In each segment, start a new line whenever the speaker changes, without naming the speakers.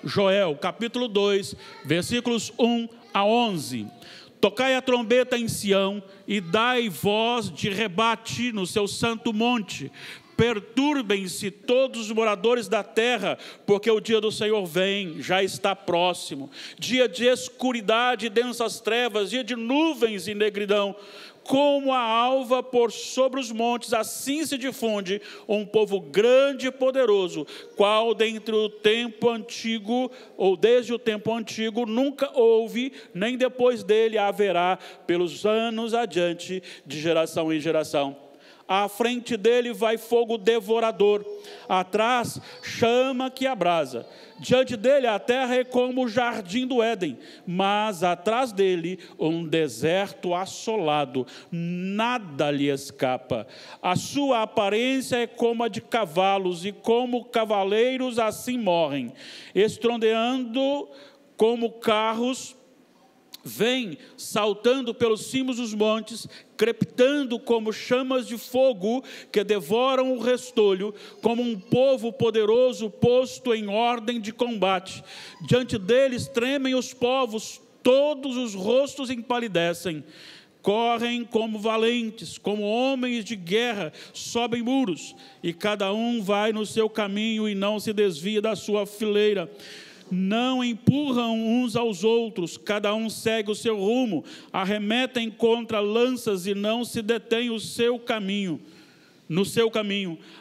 Joel, capítulo 2, versículos 1 a 11. Tocai a trombeta em Sião e dai voz de rebate no seu santo monte. Perturbem-se todos os moradores da terra, porque o dia do Senhor vem, já está próximo. Dia de escuridade e densas trevas, dia de nuvens e negridão. Como a alva por sobre os montes, assim se difunde um povo grande e poderoso, qual dentre o tempo antigo, ou desde o tempo antigo, nunca houve, nem depois dele haverá, pelos anos adiante, de geração em geração. À frente dele vai fogo devorador, atrás chama que abrasa. Diante dele a terra é como o jardim do Éden, mas atrás dele um deserto assolado, nada lhe escapa. A sua aparência é como a de cavalos, e como cavaleiros assim morrem. Estrondeando como carros, vem saltando pelos cimos dos montes, crepitando como chamas de fogo que devoram o restolho, como um povo poderoso posto em ordem de combate. Diante deles tremem os povos, todos os rostos empalidecem. Correm como valentes, como homens de guerra, sobem muros, e cada um vai no seu caminho e não se desvia da sua fileira. Não empurram uns aos outros, cada um segue o seu rumo, arremetem contra lanças e não se detém no seu caminho,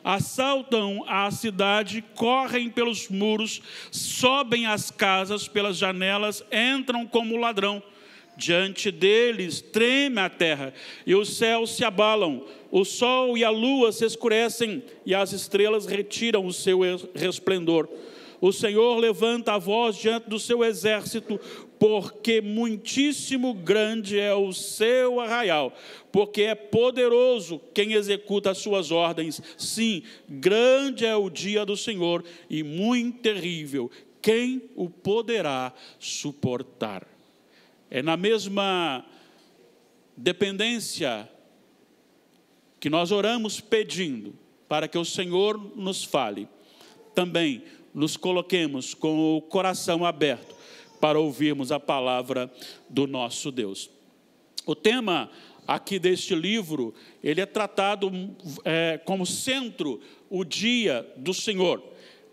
assaltam a cidade, correm pelos muros, sobem as casas pelas janelas, entram como ladrão. Diante deles treme a terra e os céus se abalam, o sol e a lua se escurecem e as estrelas retiram o seu resplendor. O Senhor levanta a voz diante do seu exército, porque muitíssimo grande é o seu arraial, porque é poderoso quem executa as suas ordens. Sim, grande é o dia do Senhor e muito terrível, quem o poderá suportar? É na mesma dependência que nós oramos pedindo para que o Senhor nos fale, também nos coloquemos com o coração aberto para ouvirmos a palavra do nosso Deus. O tema aqui deste livro, ele é tratado como centro o dia do Senhor.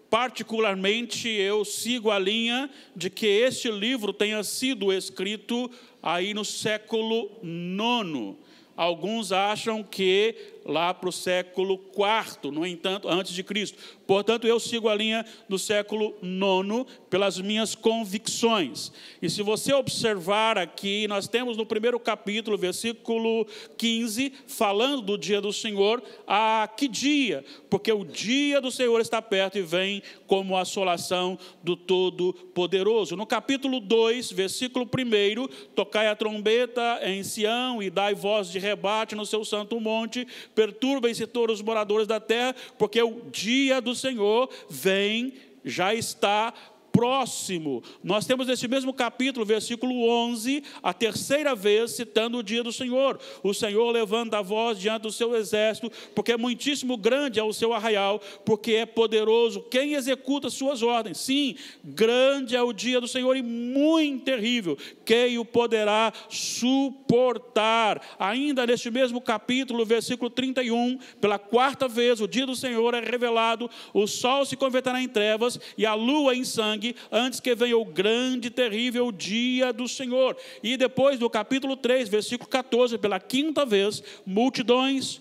Particularmente, eu sigo a linha de que este livro tenha sido escrito aí no século IX. Alguns acham que lá para o século IV, no entanto, antes de Cristo. Portanto, eu sigo a linha do século IX pelas minhas convicções. E se você observar aqui, nós temos no primeiro capítulo, versículo 15, falando do dia do Senhor. Ah, que dia? Porque o dia do Senhor está perto e vem como a assolação do Todo-Poderoso. No capítulo 2, versículo 1, tocai a trombeta em Sião e dai voz de rebate no seu santo monte, perturbem-se todos os moradores da terra, porque o dia do Senhor vem, já está próximo. Nós temos nesse mesmo capítulo, versículo 11, a terceira vez citando o dia do Senhor. O Senhor levanta a voz diante do seu exército, porque é muitíssimo grande é o seu arraial, porque é poderoso quem executa suas ordens. Sim, grande é o dia do Senhor e muito terrível, quem o poderá suportar? Ainda neste mesmo capítulo, versículo 31, pela quarta vez o dia do Senhor é revelado, o sol se converterá em trevas e a lua em sangue, antes que venha o grande e terrível dia do Senhor. E depois do capítulo 3, versículo 14, pela quinta vez, multidões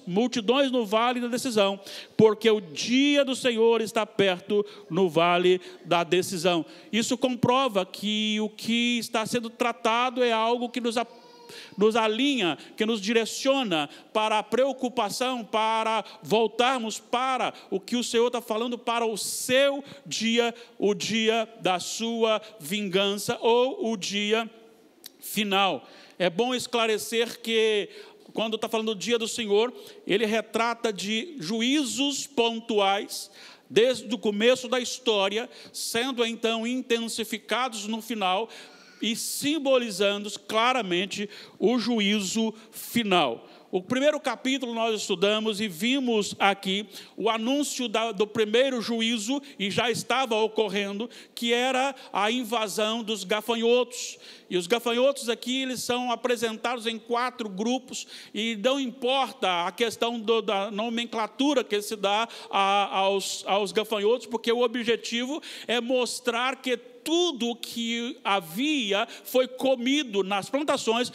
no vale da decisão, porque o dia do Senhor está perto no vale da decisão. Isso comprova que o que está sendo tratado é algo que nos alinha, que nos direciona para a preocupação, para voltarmos para o que o Senhor está falando para o seu dia, o dia da sua vingança ou o dia final. É bom esclarecer que quando está falando do dia do Senhor, ele retrata de juízos pontuais, desde o começo da história, sendo então intensificados no final, e simbolizando claramente o juízo final. O primeiro capítulo nós estudamos e vimos aqui o anúncio do primeiro juízo, e já estava ocorrendo, que era a invasão dos gafanhotos. E os gafanhotos aqui, eles são apresentados em 4 grupos, e não importa a questão da nomenclatura que se dá aos gafanhotos, porque o objetivo é mostrar que tudo que havia foi comido nas plantações,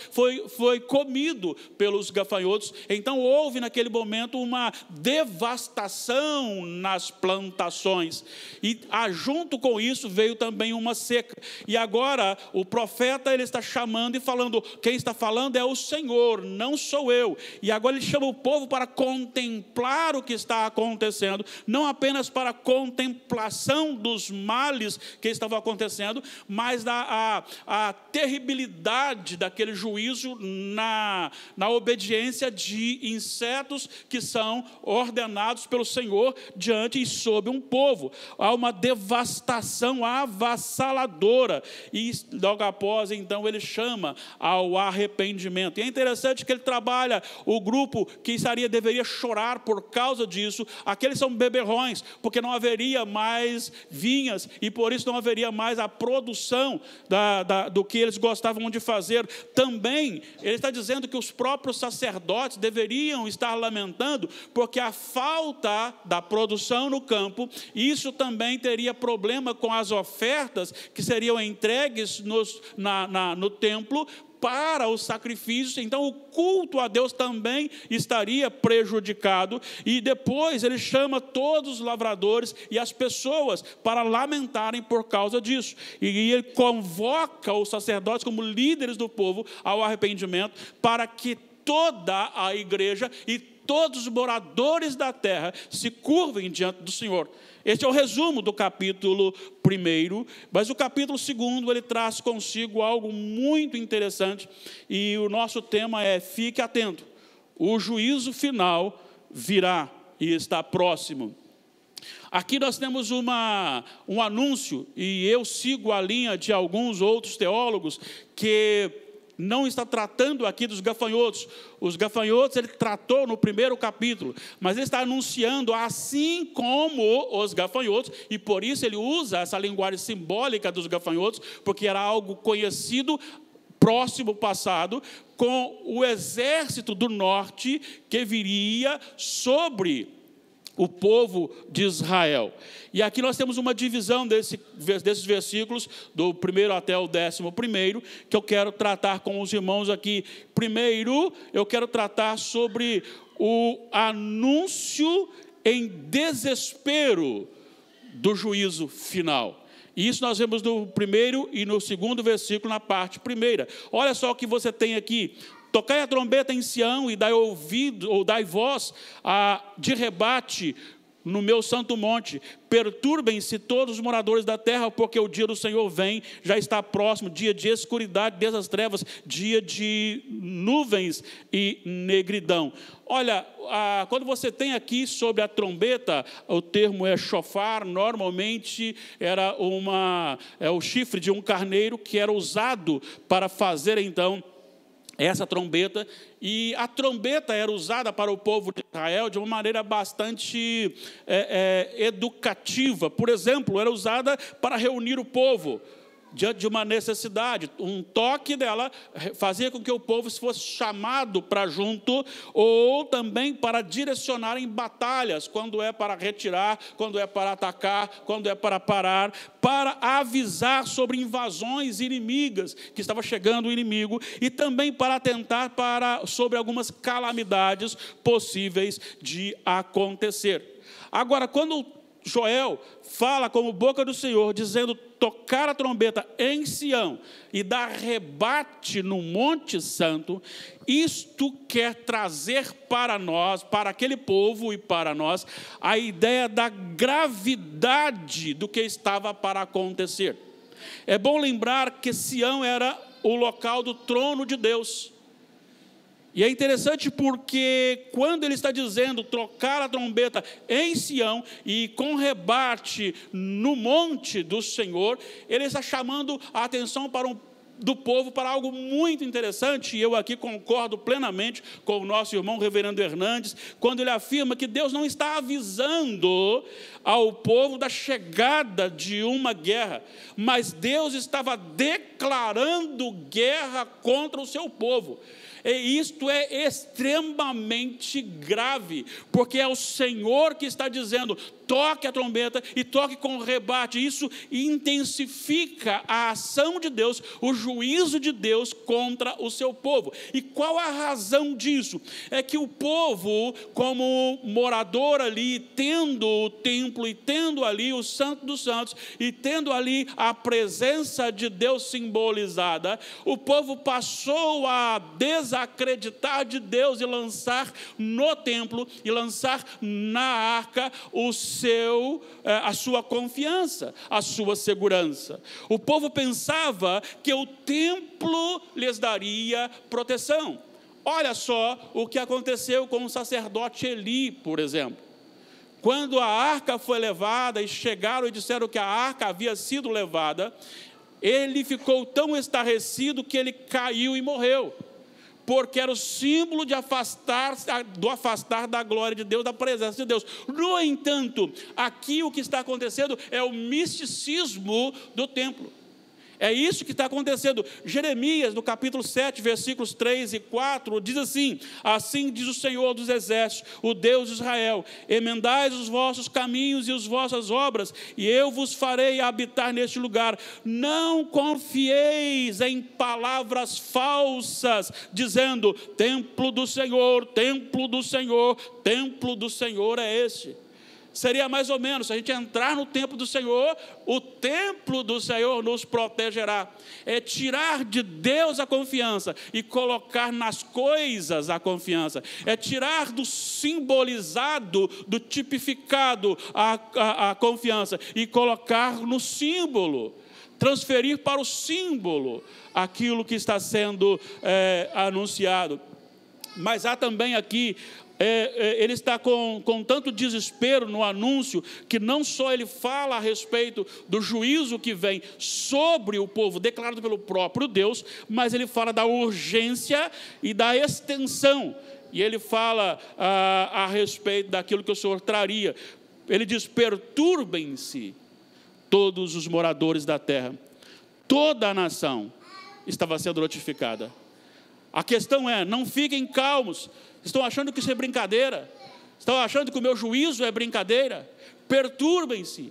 foi comido pelos gafanhotos. Então houve naquele momento uma devastação nas plantações, e junto com isso veio também uma seca. E agora o profeta, ele está chamando e falando, quem está falando é o Senhor, não sou eu. E agora ele chama o povo para contemplar o que está acontecendo, não apenas para a contemplação dos males que estavam acontecendo, mas a terribilidade daquele juízo na obediência de insetos que são ordenados pelo Senhor diante e sob um povo. Há uma devastação avassaladora, e logo após, então, ele chama ao arrependimento. E é interessante que ele trabalha o grupo que deveria chorar por causa disso. Aqueles são beberrões, porque não haveria mais vinhas, e por isso não haveria mais a produção do que eles gostavam de fazer. Também ele está dizendo que os próprios sacerdotes deveriam estar lamentando, porque a falta da produção no campo, isso também teria problema com as ofertas que seriam entregues no templo para os sacrifícios. Então o culto a Deus também estaria prejudicado. E depois ele chama todos os lavradores e as pessoas para lamentarem por causa disso, e ele convoca os sacerdotes como líderes do povo ao arrependimento, para que toda a igreja e todos os moradores da terra se curvem diante do Senhor. Este é o resumo do capítulo 1, mas o capítulo 2, ele traz consigo algo muito interessante, e o nosso tema é: fique atento, o juízo final virá e está próximo. Aqui nós temos um anúncio, e eu sigo a linha de alguns outros teólogos que não está tratando aqui dos gafanhotos. Os gafanhotos ele tratou no primeiro capítulo, mas ele está anunciando assim como os gafanhotos, e por isso ele usa essa linguagem simbólica dos gafanhotos, porque era algo conhecido, próximo passado, com o exército do norte que viria sobre o povo de Israel. E aqui nós temos uma divisão desses versículos, do 1 até o 11º, que eu quero tratar com os irmãos aqui. Primeiro, eu quero tratar sobre o anúncio em desespero do juízo final. E isso nós vemos no 1º e no 2º versículo, na parte primeira. Olha só o que você tem aqui: tocai a trombeta em Sião e dai ouvido, ou dai voz de rebate no meu santo monte. Perturbem-se todos os moradores da terra, porque o dia do Senhor vem, já está próximo, dia de escuridade, dia das trevas, dia de nuvens e negridão. Olha, quando você tem aqui sobre a trombeta, o termo é shofar, normalmente era o chifre de um carneiro que era usado para fazer então essa trombeta. E a trombeta era usada para o povo de Israel de uma maneira bastante educativa. Por exemplo, era usada para reunir o povo diante de uma necessidade. Um toque dela fazia com que o povo fosse chamado para junto, ou também para direcionar em batalhas, quando é para retirar, quando é para atacar, quando é para parar, para avisar sobre invasões inimigas, que estava chegando o inimigo, e também para atentar sobre algumas calamidades possíveis de acontecer. Agora, quando Joel fala como boca do Senhor, dizendo tocar a trombeta em Sião e dar rebate no Monte Santo, isto quer trazer para nós, para aquele povo e para nós, a ideia da gravidade do que estava para acontecer. É bom lembrar que Sião era o local do trono de Deus. E é interessante porque quando ele está dizendo tocar a trombeta em Sião e com rebate no monte do Senhor, ele está chamando a atenção para do povo para algo muito interessante, e eu aqui concordo plenamente com o nosso irmão reverendo Hernandes, quando ele afirma que Deus não está avisando ao povo da chegada de uma guerra, mas Deus estava declarando guerra contra o seu povo. E isto é extremamente grave, porque é o Senhor que está dizendo: toque a trombeta e toque com rebate. Isso intensifica a ação de Deus, o juízo de Deus contra o seu povo. E qual a razão disso? É que o povo, como morador ali, tendo o templo e tendo ali o Santo dos Santos e tendo ali a presença de Deus simbolizada, o povo passou a desacreditar de Deus e lançar no templo e lançar na arca a sua confiança, a sua segurança. O povo pensava que o templo lhes daria proteção. Olha só o que aconteceu com o sacerdote Eli, por exemplo. Quando a arca foi levada e chegaram e disseram que a arca havia sido levada, ele ficou tão estarrecido que ele caiu e morreu, porque era o símbolo do afastar da glória de Deus, da presença de Deus. No entanto, aqui o que está acontecendo é o misticismo do templo. É isso que está acontecendo. Jeremias, no capítulo 7, versículos 3 e 4, diz assim: assim diz o Senhor dos Exércitos, o Deus de Israel: emendai os vossos caminhos e as vossas obras, e eu vos farei habitar neste lugar. Não confieis em palavras falsas, dizendo: templo do Senhor, templo do Senhor, templo do Senhor é este. Seria mais ou menos, se a gente entrar no templo do Senhor, o templo do Senhor nos protegerá. É tirar de Deus a confiança e colocar nas coisas a confiança. É tirar do simbolizado, do tipificado a confiança e colocar no símbolo. Transferir para o símbolo aquilo que está sendo anunciado. Mas há também aqui, ele está com tanto desespero no anúncio, que não só ele fala a respeito do juízo que vem sobre o povo, declarado pelo próprio Deus, mas ele fala da urgência e da extensão, e ele fala a respeito daquilo que o Senhor traria. Ele diz: perturbem-se todos os moradores da terra. Toda a nação estava sendo notificada. A questão é: não fiquem calmos. Estão achando que isso é brincadeira? Estão achando que o meu juízo é brincadeira? Perturbem-se,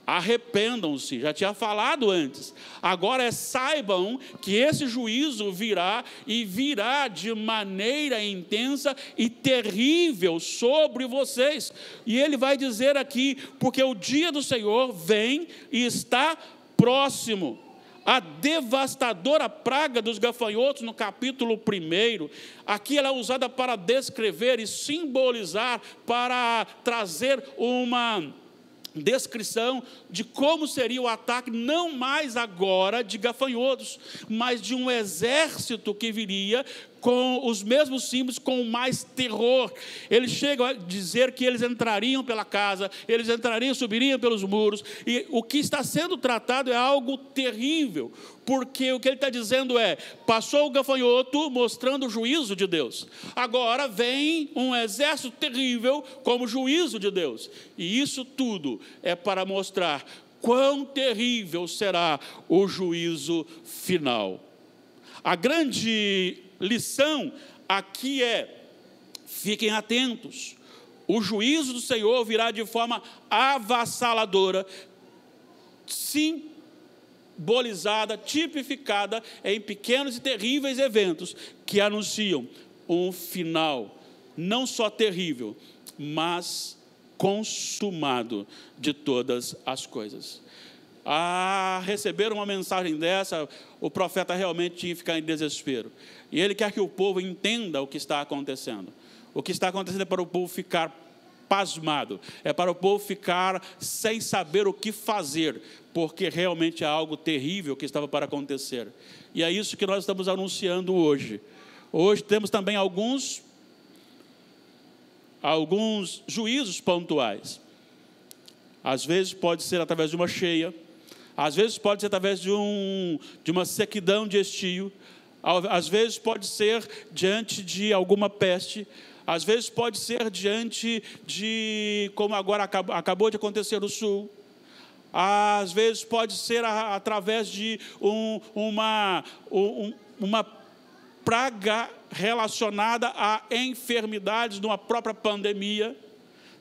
arrependam-se. Já tinha falado antes. Agora saibam que esse juízo virá, e virá de maneira intensa e terrível sobre vocês. E ele vai dizer aqui: porque o dia do Senhor vem e está próximo. A devastadora praga dos gafanhotos, no capítulo 1, aqui ela é usada para descrever e simbolizar, para trazer uma descrição de como seria o ataque, não mais agora de gafanhotos, mas de um exército que viria com os mesmos símbolos, com mais terror. Ele chega a dizer que eles entrariam pela casa, eles entrariam, subiriam pelos muros, e o que está sendo tratado é algo terrível, porque o que ele está dizendo é: passou o gafanhoto mostrando o juízo de Deus, agora vem um exército terrível como juízo de Deus, e isso tudo é para mostrar quão terrível será o juízo final. A grande lição aqui é: fiquem atentos, o juízo do Senhor virá de forma avassaladora, simbolizada, tipificada em pequenos e terríveis eventos que anunciam um final, não só terrível, mas consumado de todas as coisas. A receber uma mensagem dessa, o profeta realmente tinha que ficar em desespero. E ele quer que o povo entenda o que está acontecendo. O que está acontecendo é para o povo ficar pasmado, é para o povo ficar sem saber o que fazer, porque realmente é algo terrível que estava para acontecer. E é isso que nós estamos anunciando hoje. Hoje temos também alguns juízos pontuais. Às vezes pode ser através de uma cheia, Às vezes pode ser através de uma sequidão de estio. Às vezes pode ser diante de alguma peste. Às vezes pode ser diante de, como agora acabou de acontecer no sul. Às vezes pode ser através de uma praga relacionada a enfermidades, numa própria pandemia.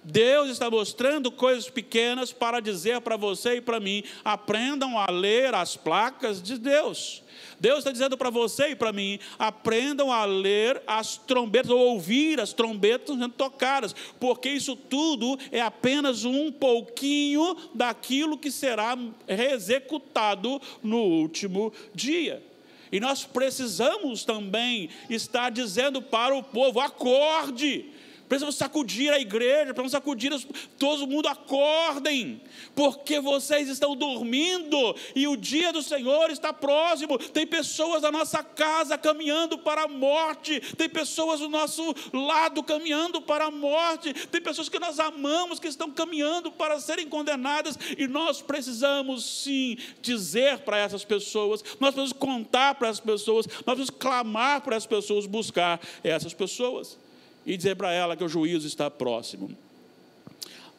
Deus está mostrando coisas pequenas para dizer para você e para mim: aprendam a ler as placas de Deus. Deus está dizendo para você e para mim: aprendam a ler as trombetas, ou ouvir as trombetas sendo tocadas, porque isso tudo é apenas um pouquinho daquilo que será executado no último dia. E nós precisamos também estar dizendo para o povo: acorde. Precisamos sacudir a igreja, precisamos sacudir todo mundo, acordem, porque vocês estão dormindo e o dia do Senhor está próximo. Tem pessoas da nossa casa caminhando para a morte, tem pessoas do nosso lado caminhando para a morte, tem pessoas que nós amamos que estão caminhando para serem condenadas, e nós precisamos sim dizer para essas pessoas, nós precisamos contar para essas pessoas, nós precisamos clamar para essas pessoas, buscar essas pessoas e dizer para ela que o juízo está próximo.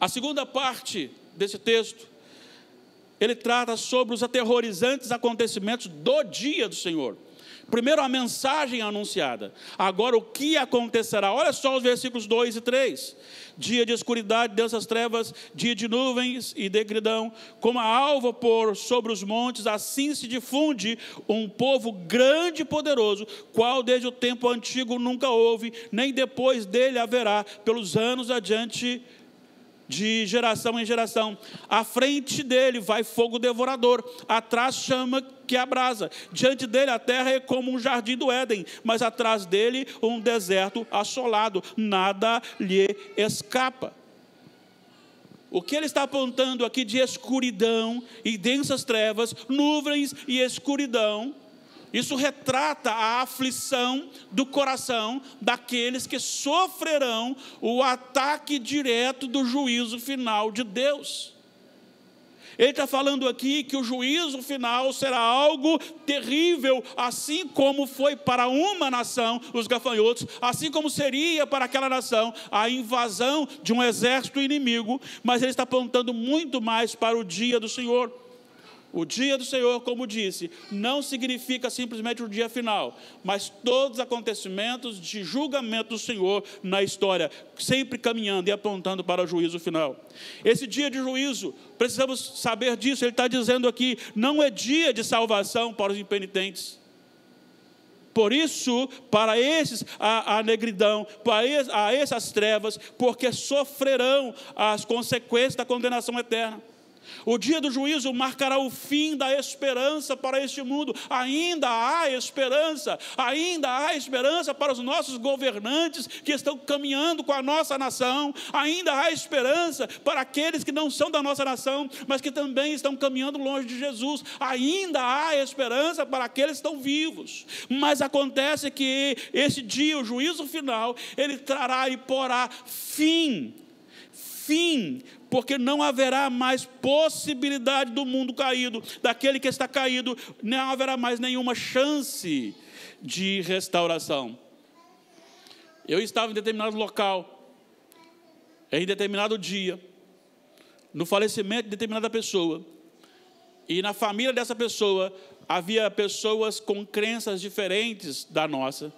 A segunda parte desse texto, ele trata sobre os aterrorizantes acontecimentos do dia do Senhor. Primeiro a mensagem anunciada, agora o que acontecerá. Olha só os versículos 2 e 3. Dia de escuridade, densas trevas, dia de nuvens e degridão, como a alva por sobre os montes, assim se difunde um povo grande e poderoso, qual desde o tempo antigo nunca houve, nem depois dele haverá, pelos anos adiante, de geração em geração. À frente dele vai fogo devorador, atrás chama que abrasa. Diante dele a terra é como um jardim do Éden, mas atrás dele um deserto assolado, nada lhe escapa. O que ele está apontando aqui de escuridão e densas trevas, nuvens e escuridão, isso retrata a aflição do coração daqueles que sofrerão o ataque direto do juízo final de Deus. Ele está falando aqui que o juízo final será algo terrível, assim como foi para uma nação, os gafanhotos, assim como seria para aquela nação a invasão de um exército inimigo, mas ele está apontando muito mais para o dia do Senhor. O dia do Senhor, como disse, não significa simplesmente o dia final, mas todos os acontecimentos de julgamento do Senhor na história, sempre caminhando e apontando para o juízo final. Esse dia de juízo, precisamos saber disso. Ele está dizendo aqui, não é dia de salvação para os impenitentes. Por isso, para esses a negridão, para essas trevas, porque sofrerão as consequências da condenação eterna. O dia do juízo marcará o fim da esperança para este mundo. Ainda há esperança para os nossos governantes que estão caminhando com a nossa nação. Ainda há esperança para aqueles que não são da nossa nação, mas que também estão caminhando longe de Jesus. Ainda há esperança para aqueles que estão vivos. Mas acontece que esse dia, o juízo final, ele trará e porá fim, porque não haverá mais possibilidade do mundo caído, daquele que está caído, não haverá mais nenhuma chance de restauração. Eu estava em determinado local, em determinado dia, no falecimento de determinada pessoa, e na família dessa pessoa havia pessoas com crenças diferentes da nossa.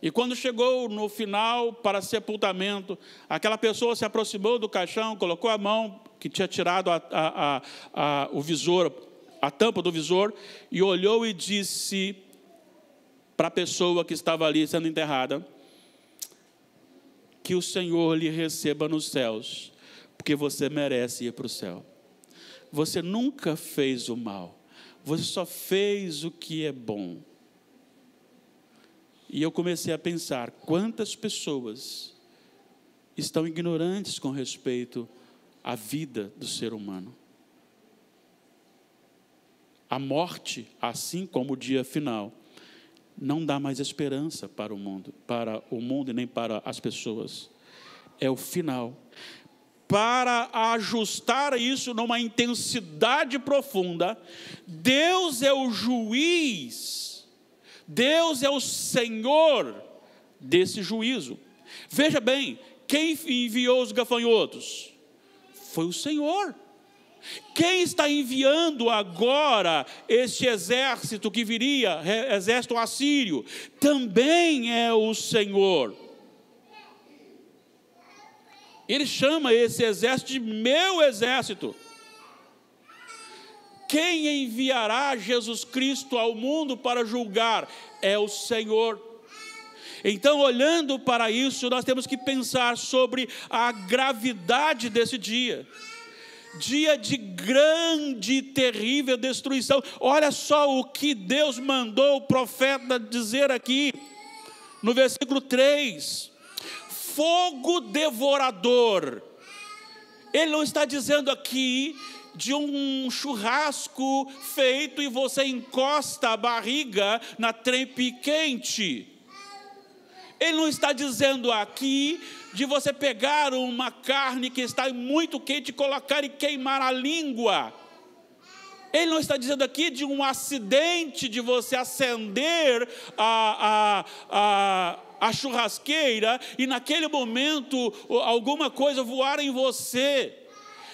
E quando chegou no final para sepultamento, aquela pessoa se aproximou do caixão, colocou a mão que tinha tirado o visor, a tampa do visor, e olhou e disse para a pessoa que estava ali sendo enterrada: que o Senhor lhe receba nos céus, porque você merece ir para o céu. Você nunca fez o mal, você só fez o que é bom. E eu comecei a pensar, quantas pessoas estão ignorantes com respeito à vida do ser humano. A morte, assim como o dia final, não dá mais esperança para o mundo e nem para as pessoas. É o final. para ajustar isso numa intensidade profunda, Deus é o juiz, Deus é o Senhor desse juízo. Veja bem, quem enviou os gafanhotos? Foi o Senhor. Quem está enviando agora este exército que viria, exército assírio? Também é o Senhor. Ele chama esse exército de meu exército. Quem enviará Jesus Cristo ao mundo para julgar? É o Senhor. Então, olhando para isso, nós temos que pensar sobre a gravidade desse dia. Dia de grande e terrível destruição. Olha só o que Deus mandou o profeta dizer aqui, no versículo 3. Fogo devorador. Ele não está dizendo aqui de um churrasco feito e você encosta a barriga na trempe quente. Ele não está dizendo aqui de você pegar uma carne que está muito quente, colocar e queimar a língua. Ele não está dizendo aqui de um acidente de você acender a churrasqueira e naquele momento alguma coisa voar em você.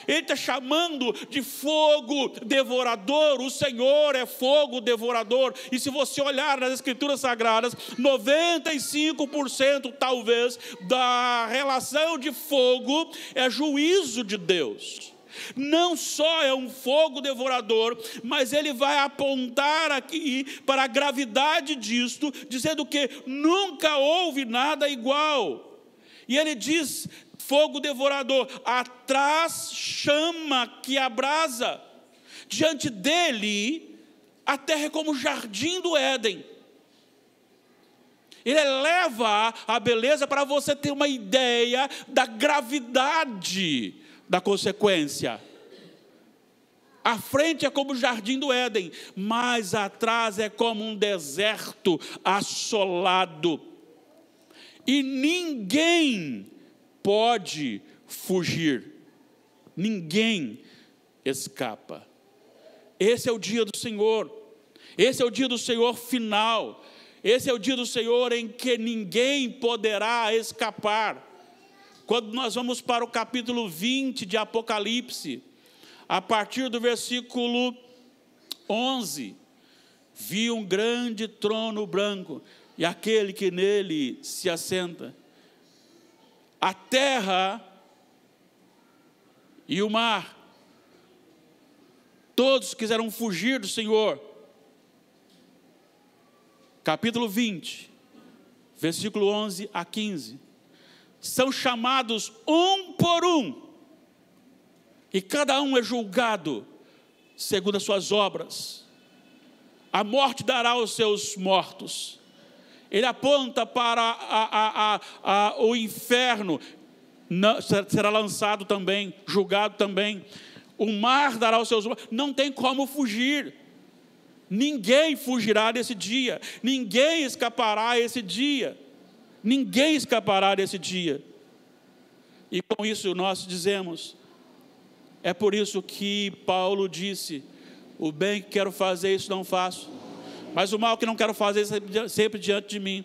Ele está chamando de fogo devorador. O Senhor é fogo devorador. E se você olhar nas Escrituras Sagradas, 95% talvez da relação de fogo é juízo de Deus. Não só é um fogo devorador, mas ele vai apontar aqui para a gravidade disto, dizendo que nunca houve nada igual. E ele diz: fogo devorador, atrás chama que abrasa. Diante dele, a terra é como o jardim do Éden. Ele eleva a beleza para você ter uma ideia da gravidade da consequência. A frente é como o jardim do Éden, mas atrás é como um deserto assolado. E ninguém pode fugir. Ninguém escapa. Esse é o dia do Senhor. Esse é o dia do Senhor final. Esse é o dia do Senhor em que ninguém poderá escapar. Quando nós vamos para o capítulo 20 de Apocalipse, a partir do versículo 11, vi um grande trono branco e aquele que nele se assenta. A terra e o mar, todos quiseram fugir do Senhor. Capítulo 20, versículo 11 a 15. São chamados um por um, e cada um é julgado segundo as suas obras. A morte dará aos seus mortos. Ele aponta para o inferno, será lançado também, julgado também. O mar dará aos seus mortos. Não tem como fugir. Ninguém fugirá desse dia. Ninguém escapará esse dia. Ninguém escapará desse dia. E com isso nós dizemos, é por isso que Paulo disse: o bem que quero fazer, isso não faço, mas o mal que não quero fazer, sempre diante de mim.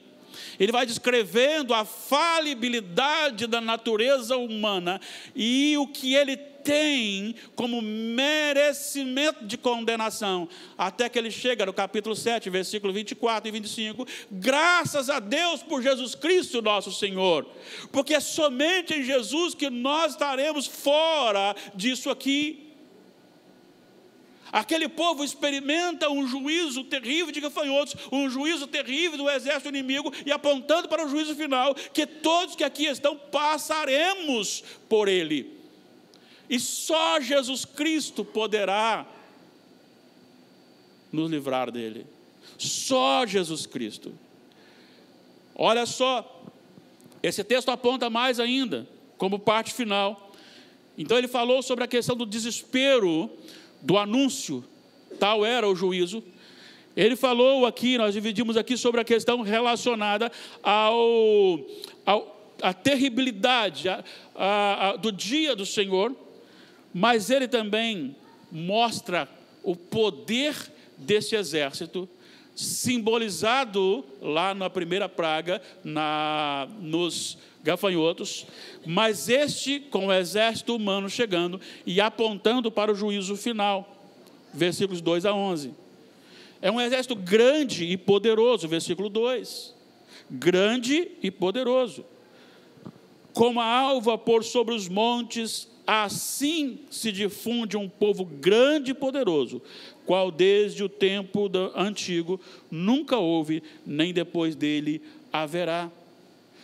Ele vai descrevendo a falibilidade da natureza humana e o que ele tem como merecimento de condenação, até que ele chega no capítulo 7, versículo 24 e 25, graças a Deus por Jesus Cristo nosso Senhor, porque é somente em Jesus que nós estaremos fora disso aqui. Aquele povo experimenta um juízo terrível de gafanhotos, um juízo terrível do exército inimigo, e apontando para o juízo final, que todos que aqui estão passaremos por ele. E só Jesus Cristo poderá nos livrar dele. Só Jesus Cristo. Olha só, esse texto aponta mais ainda, como parte final. Então ele falou sobre a questão do desespero, do anúncio, tal era o juízo. Ele falou aqui, nós dividimos aqui sobre a questão relacionada a terribilidade do dia do Senhor, mas ele também mostra o poder desse exército, simbolizado lá na primeira praga, nos gafanhotos, mas este com o exército humano chegando e apontando para o juízo final, versículos 2 a 11. É um exército grande e poderoso, versículo 2. Grande e poderoso. Como a alva por sobre os montes, assim se difunde um povo grande e poderoso, qual desde o tempo antigo nunca houve, nem depois dele haverá.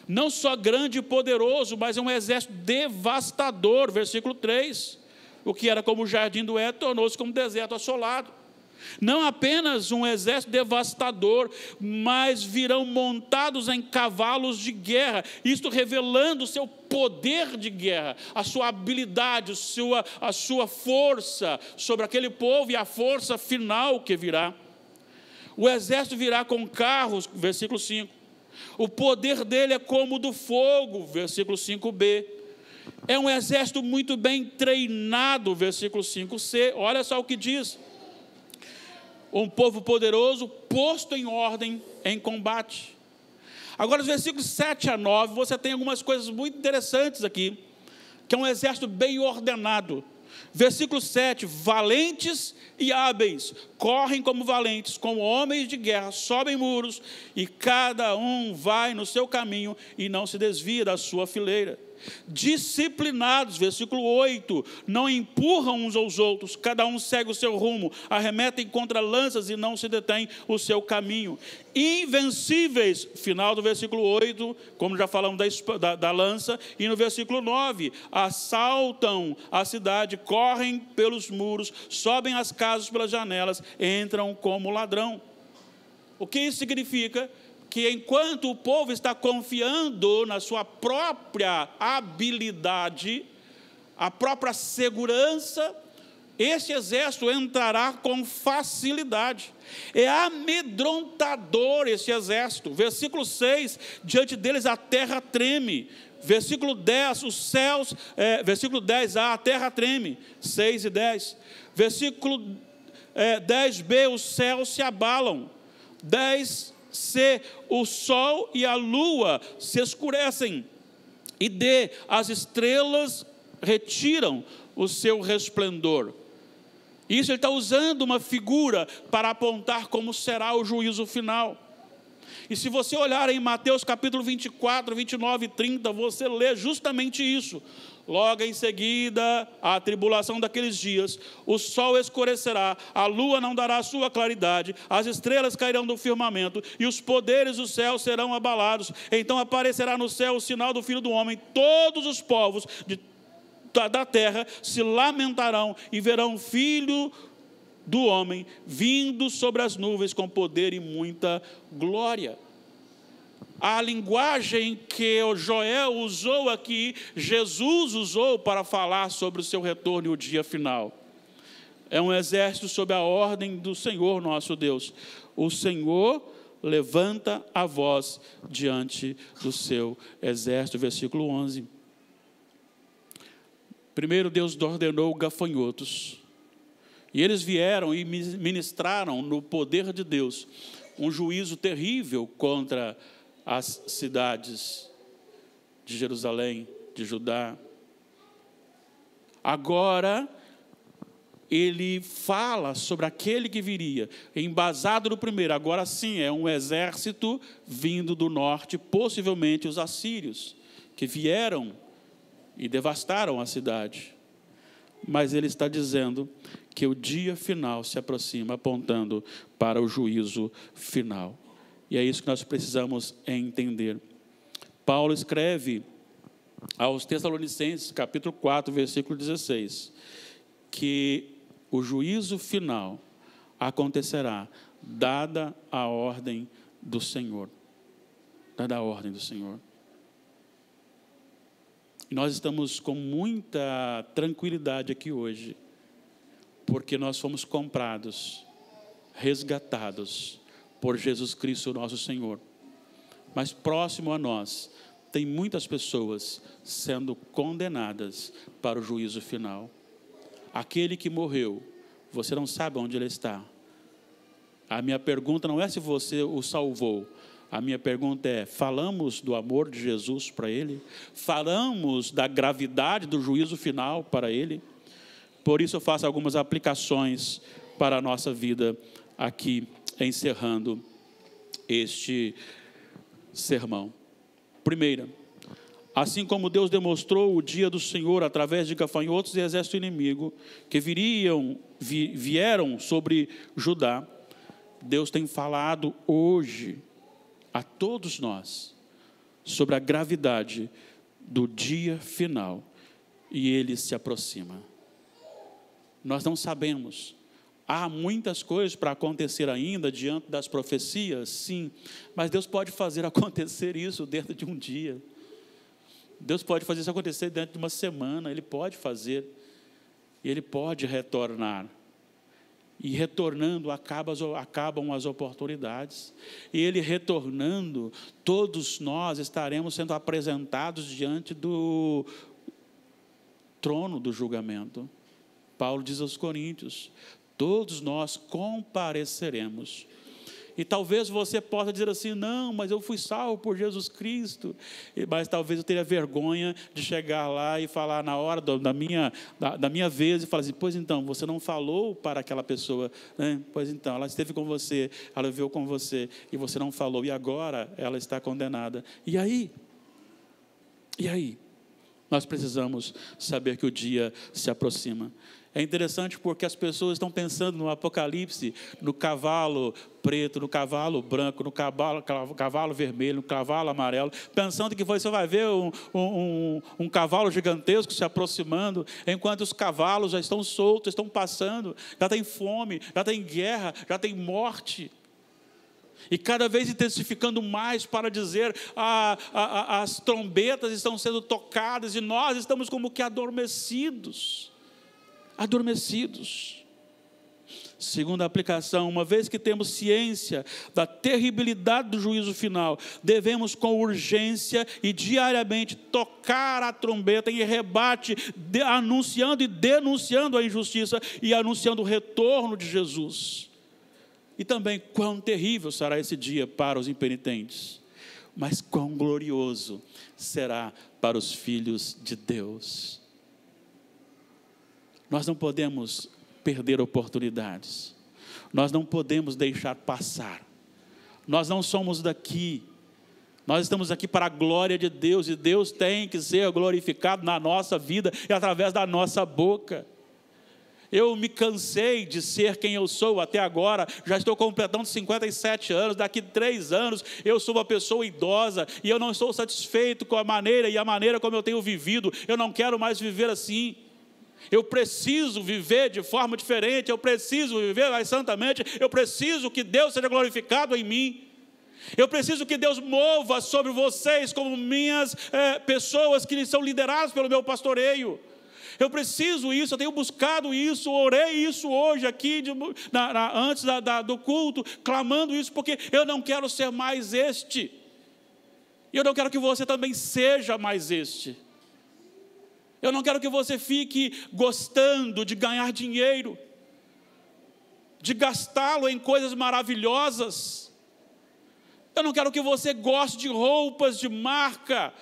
Não só grande e poderoso, mas é um exército devastador, versículo 3. O que era como o jardim do Éden tornou-se como deserto assolado. Não apenas um exército devastador, mas virão montados em cavalos de guerra, isto revelando o seu poder de guerra, a sua habilidade, a sua força sobre aquele povo e a força final que virá. O exército virá com carros, versículo 5. O poder dele é como o do fogo, versículo 5b. É um exército muito bem treinado, versículo 5c. Olha só o que diz. Um povo poderoso, posto em ordem em combate. Agora, os versículos 7 a 9, você tem algumas coisas muito interessantes aqui, que é um exército bem ordenado. Versículo 7, valentes e hábeis, correm como valentes, como homens de guerra, sobem muros, e cada um vai no seu caminho e não se desvia da sua fileira. Disciplinados, versículo 8, não empurram uns aos outros, cada um segue o seu rumo, arremetem contra lanças e não se detém o seu caminho. Invencíveis, final do versículo 8, como já falamos da lança, e no versículo 9, assaltam a cidade, correm pelos muros, sobem as casas pelas janelas, entram como ladrão. O que isso significa? Que enquanto o povo está confiando na sua própria habilidade, a própria segurança, esse exército entrará com facilidade. É amedrontador esse exército. Versículo 6, diante deles a terra treme. Versículo 10, os céus, versículo 10a, a terra treme, 6 e 10. Versículo 10b, os céus se abalam. 10c, o sol e a lua se escurecem, e as estrelas retiram o seu resplendor. Isso ele está usando uma figura para apontar como será o juízo final. E se você olhar em Mateus capítulo 24, 29 e 30, você lê justamente isso. Logo em seguida, a tribulação daqueles dias, o sol escurecerá, a lua não dará sua claridade, as estrelas cairão do firmamento, e os poderes do céu serão abalados. Então aparecerá no céu o sinal do Filho do Homem. Todos os povos da terra se lamentarão e verão o Filho do Homem vindo sobre as nuvens com poder e muita glória. A linguagem que o Joel usou aqui, Jesus usou para falar sobre o seu retorno e o dia final. É um exército sob a ordem do Senhor nosso Deus. O Senhor levanta a voz diante do seu exército. Versículo 11. Primeiro Deus ordenou gafanhotos. E eles vieram e ministraram no poder de Deus um juízo terrível contra as cidades de Jerusalém, de Judá. Agora, ele fala sobre aquele que viria, embasado no primeiro. Agora sim, é um exército vindo do norte, possivelmente os assírios, que vieram e devastaram a cidade. Mas ele está dizendo que o dia final se aproxima, apontando para o juízo final. E é isso que nós precisamos entender. Paulo escreve aos Tessalonicenses, capítulo 4, versículo 16, que o juízo final acontecerá, dada a ordem do Senhor. Dada a ordem do Senhor. E nós estamos com muita tranquilidade aqui hoje, porque nós fomos comprados, resgatados por Jesus Cristo, nosso Senhor. Mas próximo a nós, tem muitas pessoas sendo condenadas para o juízo final. Aquele que morreu, você não sabe onde ele está. A minha pergunta não é se você o salvou. A minha pergunta é: falamos do amor de Jesus para ele? Falamos da gravidade do juízo final para ele? Por isso eu faço algumas aplicações para a nossa vida aqui, encerrando este sermão. Primeira, assim como Deus demonstrou o dia do Senhor através de gafanhotos e exército inimigo que vieram sobre Judá, Deus tem falado hoje a todos nós sobre a gravidade do dia final, e ele se aproxima. Nós não sabemos, há muitas coisas para acontecer ainda diante das profecias, sim, mas Deus pode fazer acontecer isso dentro de um dia. Deus pode fazer isso acontecer dentro de uma semana. Ele pode fazer, e ele pode retornar. E retornando acabam as oportunidades. E ele retornando, todos nós estaremos sendo apresentados diante do trono do julgamento. Paulo diz aos Coríntios: todos nós compareceremos. E talvez você possa dizer assim: não, mas eu fui salvo por Jesus Cristo. Mas talvez eu teria vergonha de chegar lá e falar na hora da minha vez, e falar assim: pois então, você não falou para aquela pessoa, né? Pois então, ela esteve com você, ela viveu com você, e você não falou, e agora ela está condenada. E aí? E aí? Nós precisamos saber que o dia se aproxima. É interessante porque as pessoas estão pensando no Apocalipse, no cavalo preto, no cavalo branco, no cavalo vermelho, no cavalo amarelo, pensando que você vai ver um cavalo gigantesco se aproximando, enquanto os cavalos já estão soltos, estão passando, já tem fome, já tem guerra, já tem morte. E cada vez intensificando mais para dizer, as trombetas estão sendo tocadas e nós estamos como que adormecidos. Segunda aplicação: uma vez que temos ciência da terribilidade do juízo final, devemos com urgência e diariamente tocar a trombeta em rebate, anunciando e denunciando a injustiça e anunciando o retorno de Jesus. E também quão terrível será esse dia para os impenitentes, mas quão glorioso será para os filhos de Deus. Nós não podemos perder oportunidades. Nós não podemos deixar passar. Nós não somos daqui. Nós estamos aqui para a glória de Deus. E Deus tem que ser glorificado na nossa vida e através da nossa boca. Eu me cansei de ser quem eu sou até agora. Já estou completando 57 anos. Daqui 3 anos eu sou uma pessoa idosa. E eu não estou satisfeito com a maneira como eu tenho vivido. Eu não quero mais viver assim. Eu preciso viver de forma diferente, eu preciso viver mais santamente, eu preciso que Deus seja glorificado em mim. Eu preciso que Deus mova sobre vocês como minhas pessoas que são lideradas pelo meu pastoreio. Eu preciso isso, eu tenho buscado isso, orei isso hoje aqui, antes do culto, clamando isso, porque eu não quero ser mais este. E eu não quero que você também seja mais este. Eu não quero que você fique gostando de ganhar dinheiro, de gastá-lo em coisas maravilhosas. Eu não quero que você goste de roupas de marca,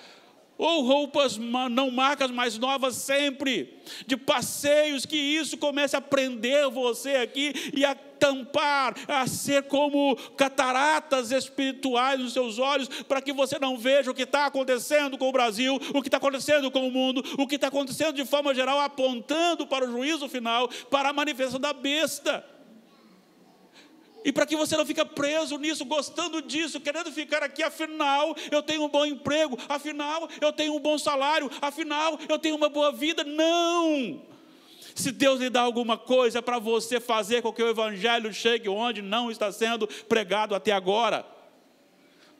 ou roupas não marcas, mas novas sempre, de passeios, que isso comece a prender você aqui e a tampar, a ser como cataratas espirituais nos seus olhos, para que você não veja o que está acontecendo com o Brasil, o que está acontecendo com o mundo, o que está acontecendo de forma geral, apontando para o juízo final, para a manifestação da besta. E para que você não fique preso nisso, gostando disso, querendo ficar aqui, afinal eu tenho um bom emprego, afinal eu tenho um bom salário, afinal eu tenho uma boa vida. Não! Se Deus lhe dá alguma coisa para você fazer com que o evangelho chegue onde não está sendo pregado até agora.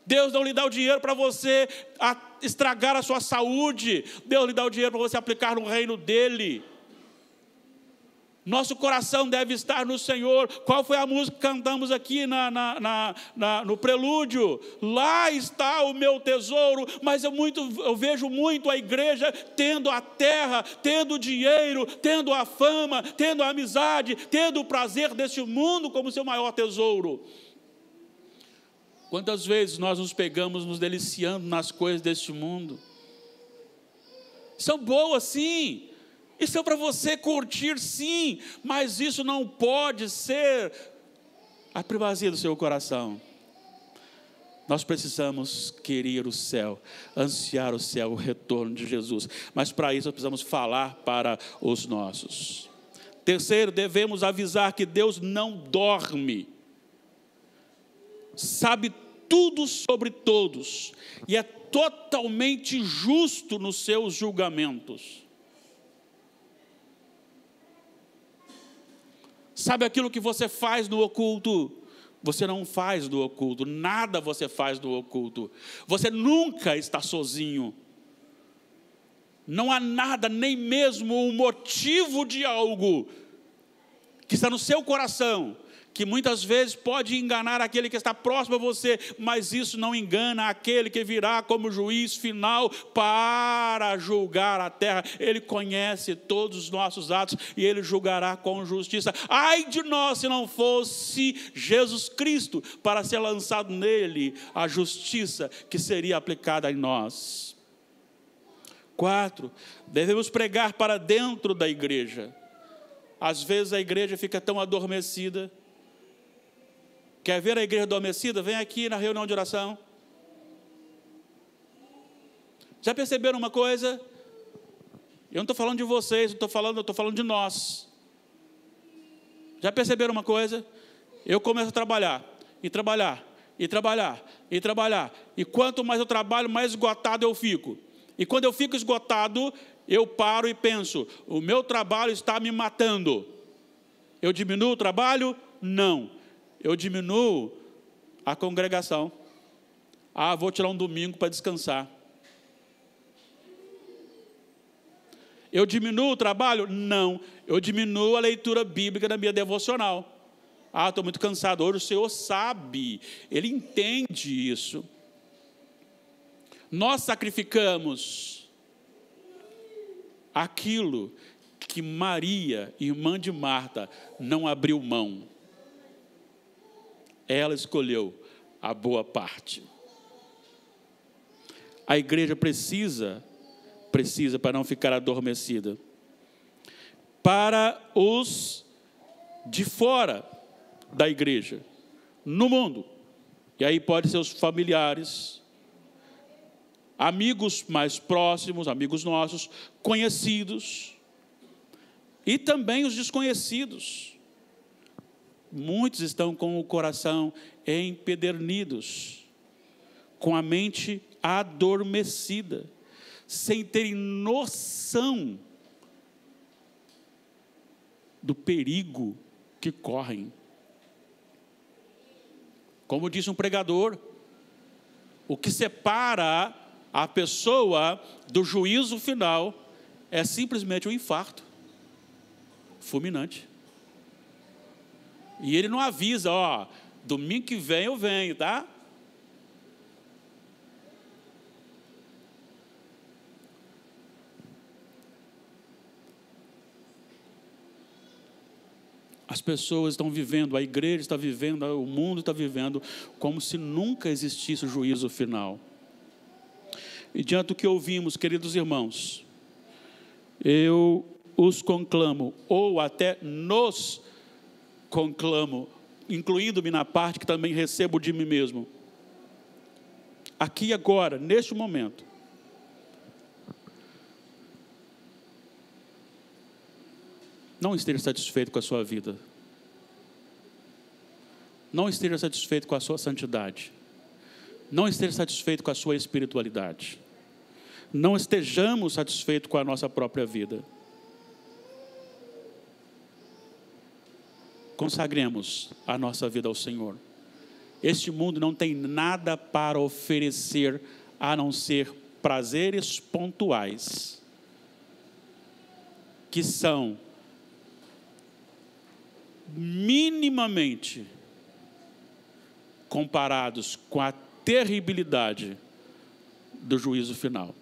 Deus não lhe dá o dinheiro para você estragar a sua saúde. Deus lhe dá o dinheiro para você aplicar no reino dele. Nosso coração deve estar no Senhor. Qual foi a música que cantamos aqui no prelúdio? Lá está o meu tesouro. Mas eu vejo muito a igreja tendo a terra, tendo o dinheiro, tendo a fama, tendo a amizade, tendo o prazer deste mundo como seu maior tesouro. Quantas vezes nós nos pegamos nos deliciando nas coisas deste mundo? São boas, sim. Isso é para você curtir, sim, mas isso não pode ser a primazia do seu coração. Nós precisamos querer o céu, ansiar o céu, o retorno de Jesus. Mas para isso nós precisamos falar para os nossos. Terceiro, devemos avisar que Deus não dorme. Sabe tudo sobre todos e é totalmente justo nos seus julgamentos. Sabe aquilo que você faz no oculto? Você não faz no oculto, nada você faz no oculto. Você nunca está sozinho. Não há nada, nem mesmo um motivo de algo que está no seu coração, que muitas vezes pode enganar aquele que está próximo a você, mas isso não engana aquele que virá como juiz final para julgar a terra. Ele conhece todos os nossos atos e Ele julgará com justiça. Ai de nós se não fosse Jesus Cristo para ser lançado nele a justiça que seria aplicada em nós. 4, devemos pregar para dentro da igreja. Às vezes a igreja fica tão adormecida. Quer ver a igreja adormecida? Vem aqui na reunião de oração. Já perceberam uma coisa? Eu não estou falando de vocês, eu estou falando de nós. Já perceberam uma coisa? Eu começo a trabalhar, e trabalhar, e trabalhar, e trabalhar. E quanto mais eu trabalho, mais esgotado eu fico. E quando eu fico esgotado, eu paro e penso, o meu trabalho está me matando. Eu diminuo o trabalho? Não. Eu diminuo a congregação. Vou tirar um domingo para descansar. Eu diminuo o trabalho? Não. Eu diminuo a leitura bíblica da minha devocional. Estou muito cansado. Hoje o Senhor sabe, Ele entende isso. Nós sacrificamos aquilo que Maria, irmã de Marta, não abriu mão. Ela escolheu a boa parte. A igreja precisa para não ficar adormecida. Para os de fora da igreja, no mundo, e aí pode ser os familiares, amigos mais próximos, amigos nossos, conhecidos, e também os desconhecidos. Muitos estão com o coração empedernidos, com a mente adormecida, sem terem noção do perigo que correm. Como disse um pregador, o que separa a pessoa do juízo final é simplesmente um infarto fulminante. E ele não avisa, domingo que vem eu venho, tá? As pessoas estão vivendo, a igreja está vivendo, o mundo está vivendo como se nunca existisse o juízo final. E diante do que ouvimos, queridos irmãos, eu os conclamo, ou até nos conclamo, incluindo-me na parte que também recebo de mim mesmo. Aqui agora, neste momento, não esteja satisfeito com a sua vida. Não esteja satisfeito com a sua santidade. Não esteja satisfeito com a sua espiritualidade. Não estejamos satisfeitos com a nossa própria vida. Consagremos a nossa vida ao Senhor. Este mundo não tem nada para oferecer a não ser prazeres pontuais, que são minimamente comparados com a terribilidade do juízo final.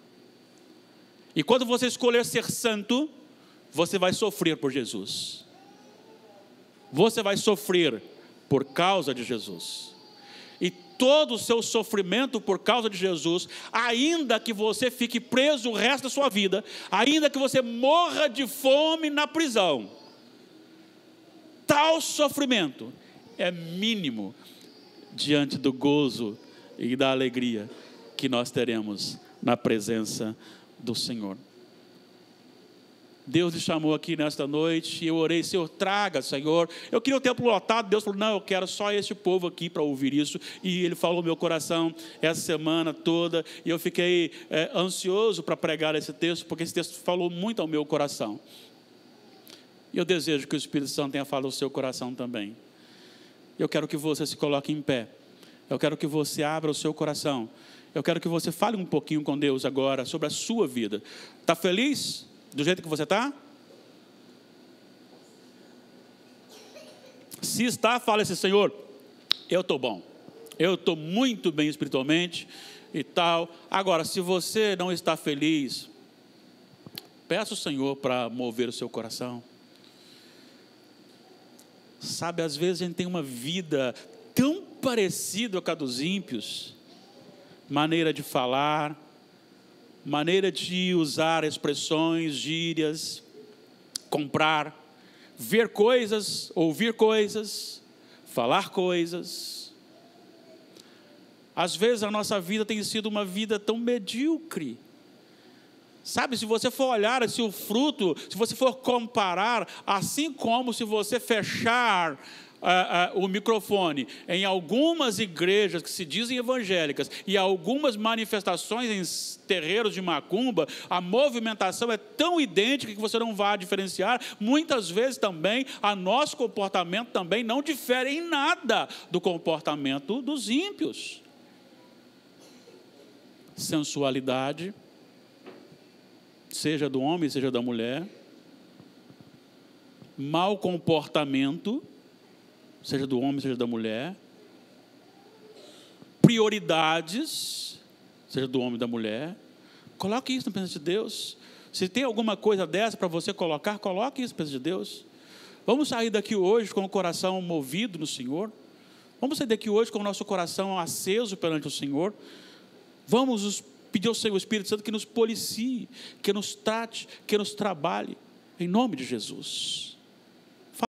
E quando você escolher ser santo, você vai sofrer por Jesus. Você vai sofrer por causa de Jesus. E todo o seu sofrimento por causa de Jesus, ainda que você fique preso o resto da sua vida, ainda que você morra de fome na prisão, tal sofrimento é mínimo diante do gozo e da alegria que nós teremos na presença do Senhor. Deus me chamou aqui nesta noite e eu orei: Senhor, traga, Senhor. Eu queria o templo lotado. Deus falou: não, eu quero só este povo aqui para ouvir isso. E Ele falou no meu coração essa semana toda, e eu fiquei ansioso para pregar esse texto, porque esse texto falou muito ao meu coração. E eu desejo que o Espírito Santo tenha falado ao seu coração também. Eu quero que você se coloque em pé. Eu quero que você abra o seu coração. Eu quero que você fale um pouquinho com Deus agora sobre a sua vida. Está feliz do jeito que você está? Se está, fale assim: Senhor, eu estou bom. Eu estou muito bem espiritualmente e tal. Agora, se você não está feliz, peça ao Senhor para mover o seu coração. Sabe, às vezes a gente tem uma vida tão parecida com a dos ímpios. Maneira de falar, maneira de usar expressões, gírias, comprar, ver coisas, ouvir coisas, falar coisas. Às vezes a nossa vida tem sido uma vida tão medíocre. Sabe, se você for olhar assim, o fruto, se você for comparar, assim como se você fechar o microfone em algumas igrejas que se dizem evangélicas e algumas manifestações em terreiros de macumba, a movimentação é tão idêntica que você não vai diferenciar. Muitas vezes também, o nosso comportamento também não difere em nada do comportamento dos ímpios. Sensualidade, seja do homem, seja da mulher. Mau comportamento, seja do homem, seja da mulher. Prioridades, seja do homem ou da mulher. Coloque isso na presença de Deus. Se tem alguma coisa dessa para você colocar, coloque isso na presença de Deus. Vamos sair daqui hoje com o coração movido no Senhor. Vamos sair daqui hoje com o nosso coração aceso perante o Senhor. Vamos pedir ao Senhor, Espírito Santo, que nos policie, que nos trate, que nos trabalhe, em nome de Jesus.